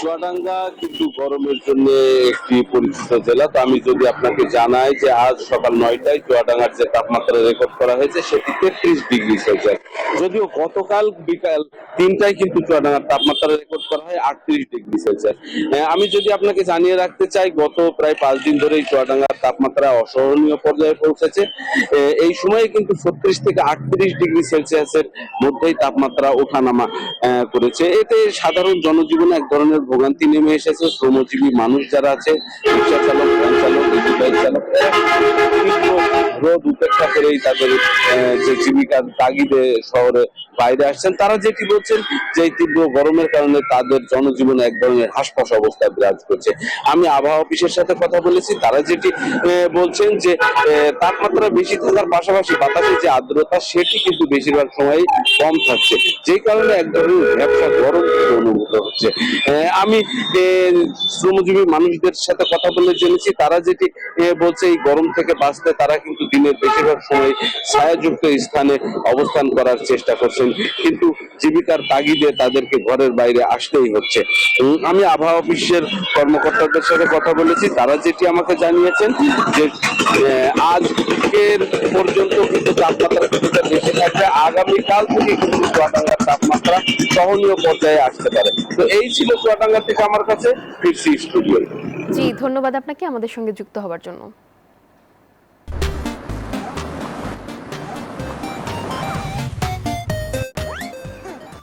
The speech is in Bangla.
চুয়াডাঙ্গা কিন্তু গরমের জন্য একটি পরিচিত জেলা। তো আমি যদি আপনাকে জানাই যে আজ সকাল 9টায় চুয়াডাঙ্গার যে তাপমাত্রা রেকর্ড করা হয়েছে সেটি 33°C। যদিও গতকাল বিকাল 3টায় কিন্তু চুয়াডাঙ্গার তাপমাত্রা রেকর্ড করা হয় 38°C। আমি যদি আপনাকে জানিয়ে রাখতে চাই, গত প্রায় 5 দিন ধরেই চুয়াডাঙ্গার তাপমাত্রা অসহনীয় পর্যায়ে পৌঁছেছে। এই সময়ে কিন্তু 36 থেকে 38°C মধ্যেই তাপমাত্রা ওঠানামা করেছে। এতে সাধারণ জনজীবনে এক ধরনের ভোগান্তি নেমে এসেছে। শ্রমজীবী মানুষ যারা আছে, রিক্সা চালক, ভ্যান চালক, বাইক চালক, তীব্র রোদ উপেক্ষা করেই তাদের যে জীবিকার তাগিদে শহরে বাইরে আসছেন, তারা যেটি বলছেন যে তীব্র গরমের কারণে তাদের জনজীবনে এক ধরনের হাসপাস অবস্থা বিরাজ করছে। আমি আবহাওয়া অফিসের সাথে কথা বলেছি, তারা যেটি বলছেন যে তাপমাত্রা বেশি থাকার পাশাপাশি বাতাসে যে আর্দ্রতা সেটি কিন্তু বেশিরভাগ সময় কম থাকছে, যেই কারণে এক ধরনের ব্যবসা গরম অনুভূত হচ্ছে। আমি শ্রমজীবী মানুষদের সাথে কথা বলে জেনেছি, তারা যেটি বলছে এই গরম থেকে বাঁচতে তারা কিন্তু দিনের বেশিরভাগ সময় ছায়াযুক্ত স্থানে অবস্থান করার চেষ্টা করছেন, কিন্তু জীবিকার তাগিদে তাদেরকে ঘরের বাইরে আসতেই হচ্ছে। আমি আবহাওয়া অফিসের কর্মকর্তাদের সাথে কথা বলেছি, তারা যেটি আমাকে জানিয়েছেন যে আজকের পর্যন্ত কিন্তু তাপমাত্রা কিছুটা বেশি থাকবে, আগামীকাল থেকে কিন্তু চুয়াডাঙ্গার তাপমাত্রা সহনীয় পর্যায়ে আসতে পারে। তো এই ছিল চুয়াডাঙ্গা থেকে আমার কাছে। ফিরছি স্টুডিও। জি, ধন্যবাদ আপনাকে আমাদের সঙ্গে যুক্ত হওয়ার জন্য।